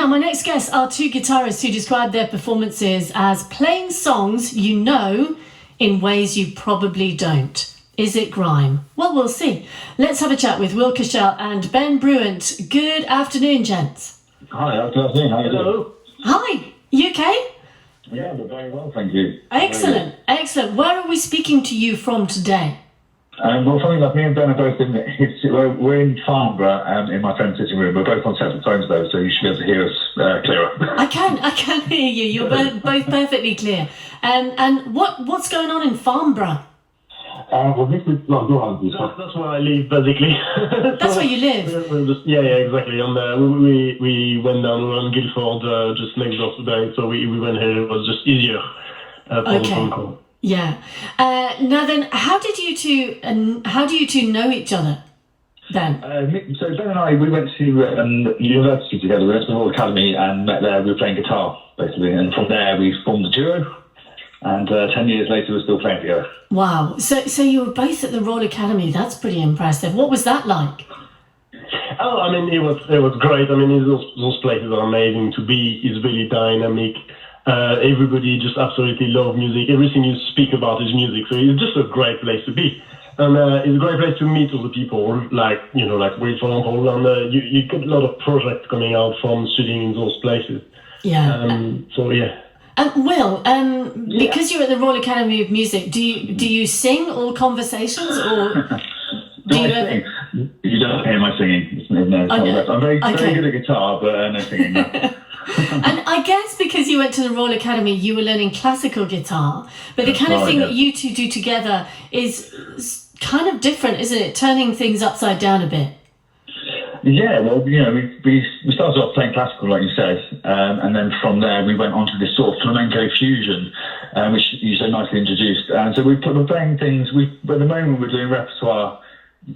Now, my next guests are two guitarists who describe their performances as playing songs you know in ways you probably don't. Is it grime? Well, we'll see. Let's have a chat with Will Cashel and Ben Bruant. Good afternoon, gents. Hi, good afternoon. How are you doing? Hi, you okay? Yeah, we're very well, thank you. Excellent, excellent. Where are we speaking to you from today? Well, funny enough, me and Ben are both we're in Farnborough in my friend's sitting room. We're both on separate phones though, so you should be able to hear us clearer. I can hear you. You're both perfectly clear. And what's going on in Farnborough? Well, this is that's where I live, basically. That's where you live? Yeah, exactly. And we went down, we were in Guildford just next door today, so we went here. It was just easier for the phone call. Yeah. Now then, how do you two know each other, Ben? So Ben and I, we went to university together. We went to the Royal Academy and met there. We were playing guitar, basically. And from there, we formed a duo. And 10 years later, we're still playing together. Wow. So you were both at the Royal Academy. That's pretty impressive. What was that like? Oh, I mean, it was great. I mean, those places are amazing to be. It's really dynamic. Everybody just absolutely love music. Everything you speak about is music. So it's just a great place to be. And it's a great place to meet other people, like Will, for example. And you get a lot of projects coming out from studying in those places. Yeah. So, yeah. Will, because you're at the Royal Academy of Music, do you sing all conversations, or do you ever... You don't hear my singing. No, I'm very good at guitar, but no singing. No. And I guess because you went to the Royal Academy, you were learning classical guitar, but the kind of thing that you two do together is kind of different, isn't it? Turning things upside down a bit. Yeah, well, we started off playing classical, like you said, and then from there we went on to this sort of flamenco fusion, which you so nicely introduced. And so we're playing things. At the moment we're doing repertoire,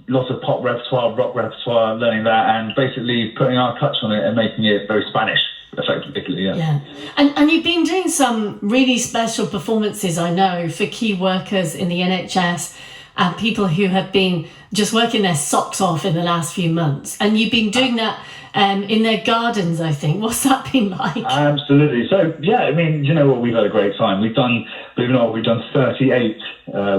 lots of pop repertoire, rock repertoire, learning that, and basically putting our touch on it and making it very Spanish, effectively. Yeah. And you've been doing some really special performances, I know, for key workers in the NHS. And people who have been just working their socks off in the last few months. And you've been doing that in their gardens, I think. What's that been like? Absolutely. So, yeah, I mean, you know what, we've had a great time. We've done 38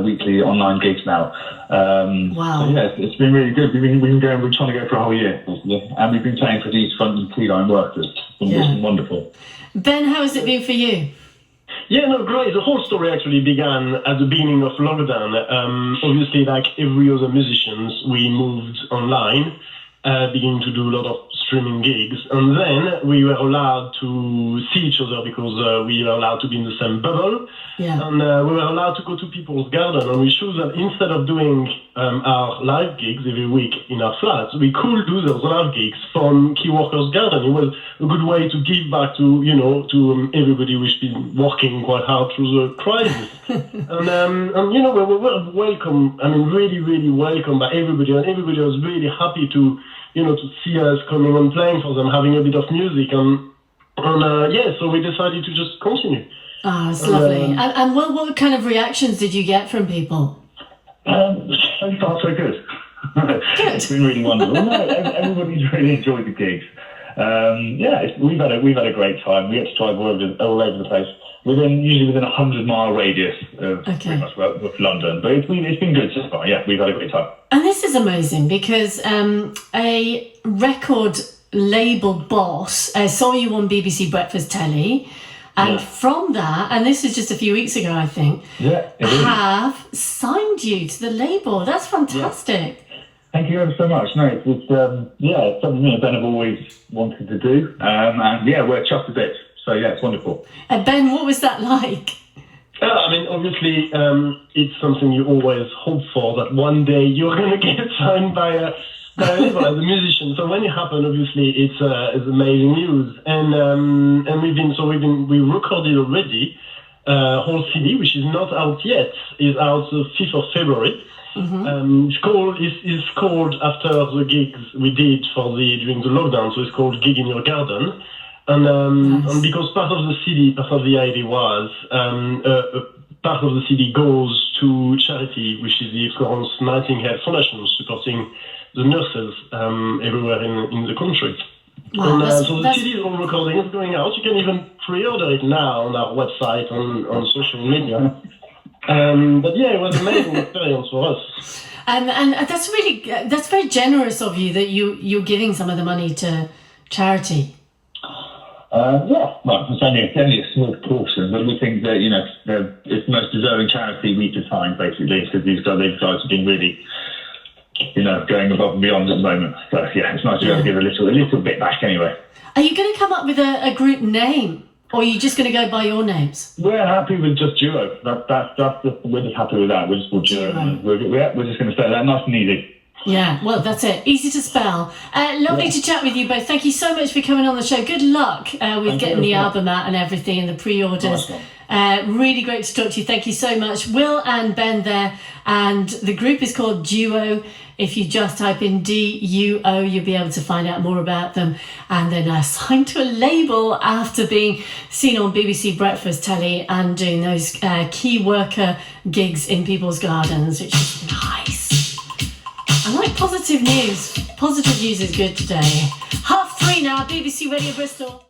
weekly online gigs now. Wow. So, yeah, it's been really good. We're trying to go for a whole year. And we've been playing for these front and key line workers. It's been wonderful. Ben, how has it been for you? Yeah, no, great. The whole story actually began at the beginning of lockdown. Obviously, like every other musicians, we moved online, beginning to do a lot of streaming gigs. And then we were allowed to see each other because we were allowed to be in the same bubble. Yeah. And we were allowed to go to people's garden. And we chose that instead of doing our live gigs every week in our flats, we could do those live gigs from key workers' garden. It was a good way to give back to everybody who's been working quite hard through the crisis. and we were welcome. I mean, really, really welcome by everybody. And everybody was really happy to see us coming and playing for them, having a bit of music. And so we decided to just continue. Oh, it's lovely. And what kind of reactions did you get from people? So far, so good. It's been really wonderful. Everybody's really enjoyed the gigs. We've had a great time. We had to drive all over the place. Usually within 100-mile radius of pretty much of London. But it's been good so far. Yeah, we've had a great time. And this is amazing because a record label boss saw you on BBC Breakfast Telly. And from that, and this is just a few weeks ago, I think, have signed you to the label. That's fantastic. Yeah. Thank you ever so much. No, it's something me and Ben have always wanted to do. And we're chuffed a bit. So, it's wonderful. Ben, what was that like? I mean, obviously, it's something you always hope for, that one day you're going to get signed by a label as a musician. So when it happened, obviously, it's amazing news. And we recorded already a whole CD, which is not out yet, is out the 5th of February. Mm-hmm. It's called after the gigs we did during the lockdown, so it's called Gig in Your Garden. And because part of the idea was part of the CD goes to charity, which is the Florence Nightingale Foundation, supporting the nurses everywhere in the country. Wow, So the CD is all recording. It's going out. You can even pre-order it now on our website, on social media. But yeah, it was an amazing experience for us. And that's very generous of you that you're giving some of the money to charity. Well, it's only a small portion, but we think that, it's the most deserving charity we could find, basically, because these guys have been really, going above and beyond at the moment. So, yeah, it's nice to be able to give a little bit back anyway. Are you going to come up with a group name? Or are you just going to go by your names? We're happy with just Duo. We're just happy with that. We're just called Duo. We're just going to say that nice and easy. Yeah, well, that's it. Easy to spell. Lovely to chat with you both. Thank you so much for coming on the show. Good luck with getting the album out and everything and the pre-orders. Really great to talk to you. Thank you so much. Will and Ben there. And the group is called Duo. If you just type in DUO, you'll be able to find out more about them. And then signed to a label after being seen on BBC Breakfast Telly and doing those key worker gigs in people's gardens, which is nice. I like positive news. Positive news is good today. 3:30 now, BBC Radio Bristol.